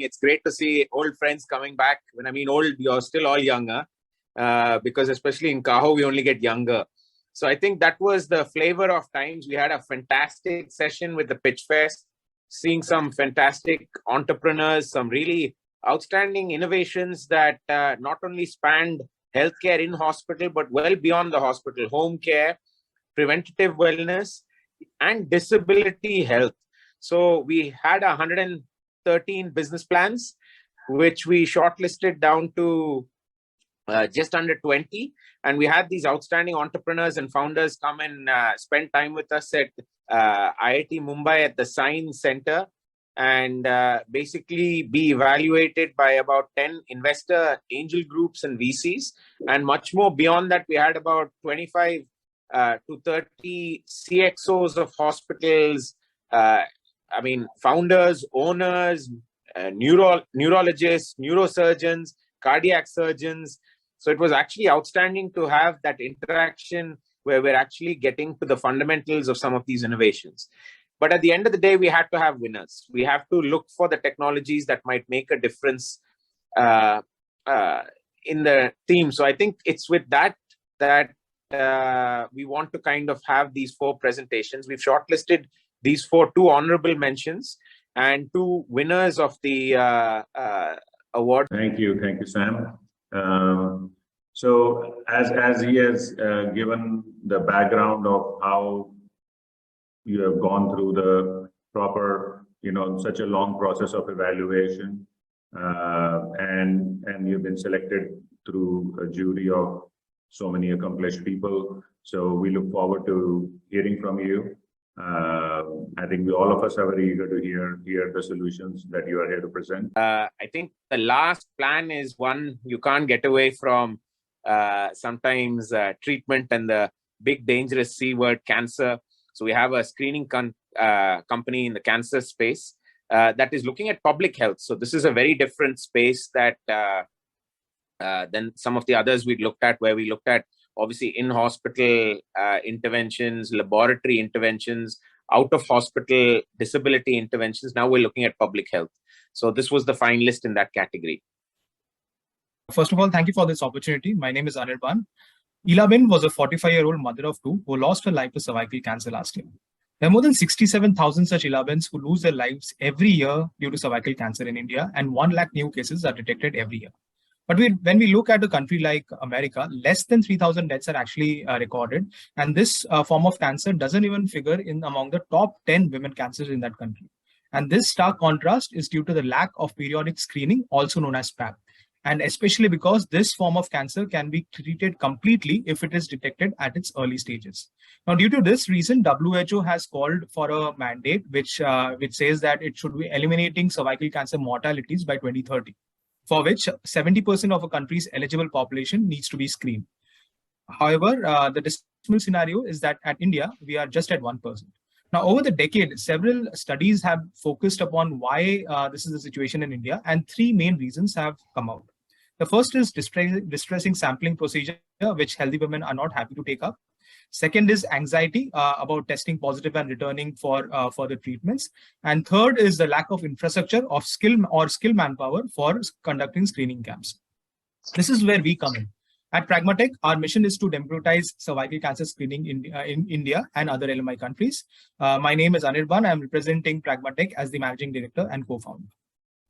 It's great to see old friends coming back. When I mean old, you're still all younger, because especially in Caho, we only get younger. So I think that was the flavor of times. We had a fantastic session with the Pitch Fest, seeing some fantastic entrepreneurs, some really outstanding innovations that not only spanned healthcare in hospital, but well beyond the hospital, home care, preventative wellness, and disability health. So we had 113 business plans, which we shortlisted down to just under 20. And we had these outstanding entrepreneurs and founders come and spend time with us at IIT Mumbai at the Science Center, and basically be evaluated by about 10 investor angel groups and VCs. And much more beyond that, we had about 25 to 30 CXOs of hospitals, founders, owners, neurologists, neurosurgeons, cardiac surgeons. So it was actually outstanding to have that interaction where we're actually getting to the fundamentals of some of these innovations. But at the end of the day, we had to have winners. We have to look for the technologies that might make a difference in the team. So I think it's with that we want to kind of have these 4 presentations. We've shortlisted these 4, 2 honorable mentions and 2 winners of the award. Thank you, Sam. So as he has given the background of how you have gone through the proper, such a long process of evaluation, and you've been selected through a jury of so many accomplished people. So we look forward to hearing from you. I think all of us are very eager to hear the solutions that you are here to present. I think the last plan is one you can't get away from. Sometimes treatment and the big dangerous C word, cancer. So we have a screening company in the cancer space that is looking at public health. So this is a very different space that than some of the others we looked at, where we looked at obviously in-hospital interventions, laboratory interventions, out-of-hospital disability interventions. Now we're looking at public health. So this was the finalist in that category. First of all, thank you for this opportunity. My name is Anirban. Ilabin was a 45-year-old mother of 2 who lost her life to cervical cancer last year. There are more than 67,000 such Ilabins who lose their lives every year due to cervical cancer in India, and 1 lakh new cases are detected every year. But when we look at a country like America, less than 3,000 deaths are actually recorded. And this form of cancer doesn't even figure in among the top 10 women cancers in that country. And this stark contrast is due to the lack of periodic screening, also known as PAP. And especially because this form of cancer can be treated completely if it is detected at its early stages. Now, due to this reason, WHO has called for a mandate which says that it should be eliminating cervical cancer mortalities by 2030, for which 70% of a country's eligible population needs to be screened. However, the dismal scenario is that at India, we are just at 1%. Now, over the decade, several studies have focused upon why this is the situation in India, and 3 main reasons have come out. The first is distressing sampling procedure, which healthy women are not happy to take up. Second is anxiety about testing positive and returning for the treatments. And third is the lack of infrastructure of skill manpower for conducting screening camps. This is where we come in. At Pragmatech, our mission is to democratize cervical cancer screening in India and other LMI countries. My name is Anirban. I'm representing Pragmatech as the managing director and co-founder.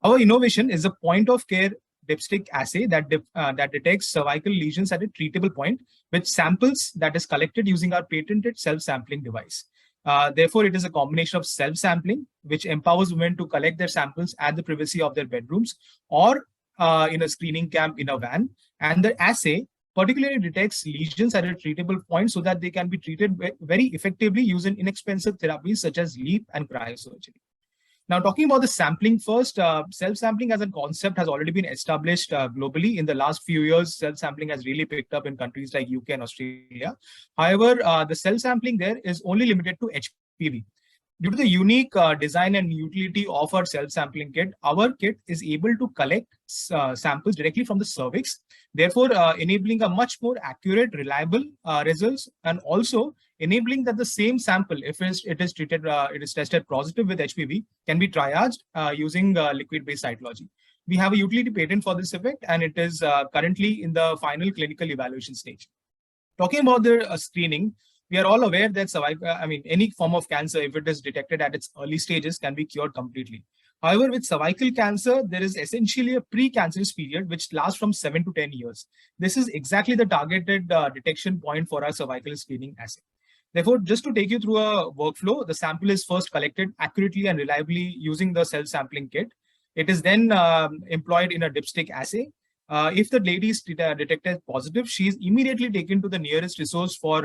Our innovation is a point-of-care dipstick assay that detects cervical lesions at a treatable point with samples that is collected using our patented self-sampling device. Therefore, it is a combination of self-sampling, which empowers women to collect their samples at the privacy of their bedrooms or in a screening camp in a van. And the assay particularly detects lesions at a treatable point so that they can be treated very effectively using inexpensive therapies such as LEAP and cryosurgery. Now, talking about the sampling first, self-sampling as a concept has already been established globally. In the last few years, self-sampling has really picked up in countries like UK and Australia. However, the self-sampling there is only limited to HPV. Due to the unique design and utility of our self-sampling kit, our kit is able to collect samples directly from the cervix, therefore enabling a much more accurate, reliable results, and also enabling that the same sample, if it is treated, it is tested positive with HPV, can be triaged using liquid-based cytology. We have a utility patent for this effect, and it is currently in the final clinical evaluation stage. Talking about the screening, we are all aware that any form of cancer, if it is detected at its early stages, can be cured completely. However, with cervical cancer, there is essentially a pre-cancerous period which lasts from 7 to 10 years. This is exactly the targeted detection point for our cervical screening assay. Therefore, just to take you through a workflow, the sample is first collected accurately and reliably using the self-sampling kit. It is then employed in a dipstick assay. If the lady is detected positive, she is immediately taken to the nearest resource for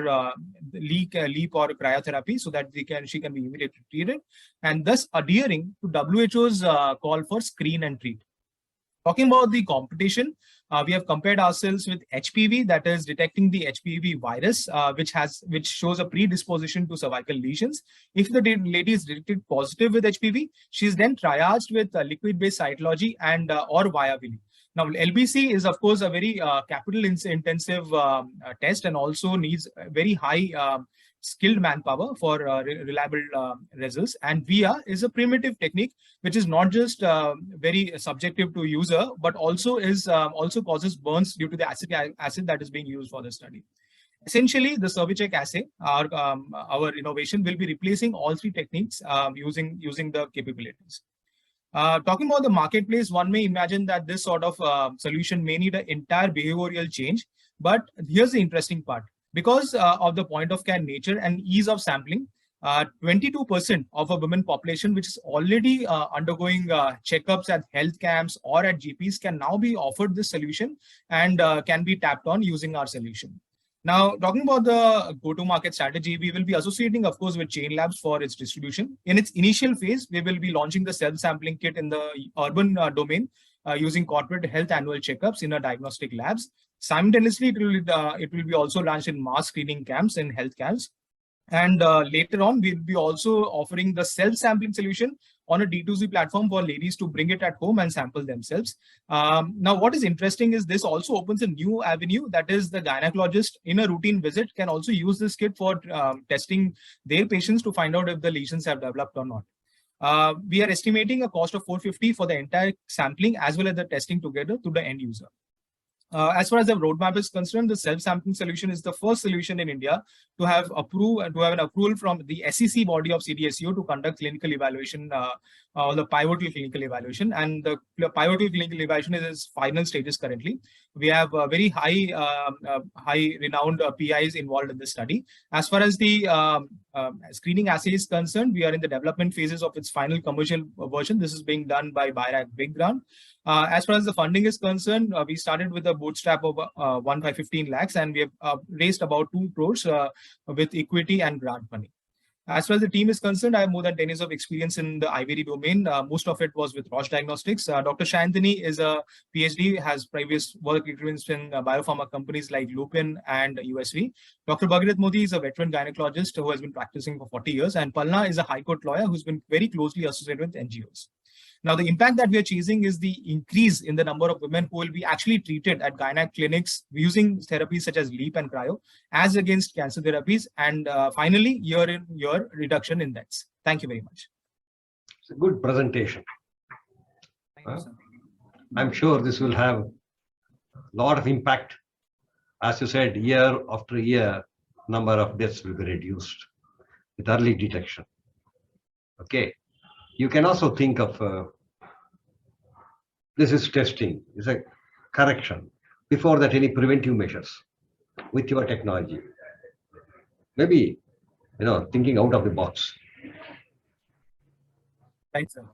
leak or cryotherapy so that she can be immediately treated, and thus adhering to WHO's call for screen and treat. Talking about the competition, we have compared ourselves with HPV, that is detecting the HPV virus, which shows a predisposition to cervical lesions. If the lady is detected positive with HPV, she is then triaged with liquid-based cytology and or viability. Now, LBC is, of course, a very capital-intensive test and also needs very high skilled manpower for reliable results. And VIA is a primitive technique which is not just very subjective to user, but also causes burns due to the acid that is being used for the study. Essentially, the CerviCheck assay, our innovation, will be replacing all three techniques using the capabilities. Talking about the marketplace, one may imagine that this sort of solution may need an entire behavioral change. But here's the interesting part. Because of the point of care nature and ease of sampling, 22% of a women population which is already undergoing checkups at health camps or at GPs can now be offered this solution and can be tapped on using our solution. Now, talking about the go-to-market strategy, we will be associating, of course, with Chain Labs for its distribution. In its initial phase, we will be launching the self-sampling kit in the urban domain using corporate health annual checkups in our diagnostic labs. Simultaneously, it will be also launched in mass screening camps in health camps. And later on, we'll be also offering the self-sampling solution on a D2C platform for ladies to bring it at home and sample themselves. Now, what is interesting is this also opens a new avenue, that is the gynecologist in a routine visit can also use this kit for testing their patients to find out if the lesions have developed or not. We are estimating a cost of $450 for the entire sampling as well as the testing together to the end user. As far as the roadmap is concerned, the self-sampling solution is the first solution in India to have an approval from the SEC body of CDSCO to conduct clinical evaluation, or the pivotal clinical evaluation. And the pivotal clinical evaluation is its final stages currently. We have very high renowned PIs involved in this study. As far as the screening assay is concerned, we are in the development phases of its final commercial version. This is being done by BIRAC Big Grant. As far as the funding is concerned, we started with a bootstrap of 1 by 15 lakhs, and we have raised about 2 crores with equity and grant money. As far as the team is concerned, I have more than 10 years of experience in the IVD domain. Most of it was with Roche Diagnostics. Dr. Shantini is a PhD, has previous work experience in biopharma companies like Lupin and USV. Dr. Bhagirath Modi is a veteran gynecologist who has been practicing for 40 years. And Palna is a high court lawyer who's been very closely associated with NGOs. Now, the impact that we are chasing is the increase in the number of women who will be actually treated at gynec clinics using therapies such as LEAP and cryo, as against cancer therapies, and finally, year-in-year reduction in deaths. Thank you very much. It's a good presentation. Thank you, sir. I'm sure this will have a lot of impact. As you said, year after year, number of deaths will be reduced with early detection. Okay. You can also think of this is testing, it's a correction. Before that, any preventive measures with your technology. Maybe, thinking out of the box. Thanks, sir.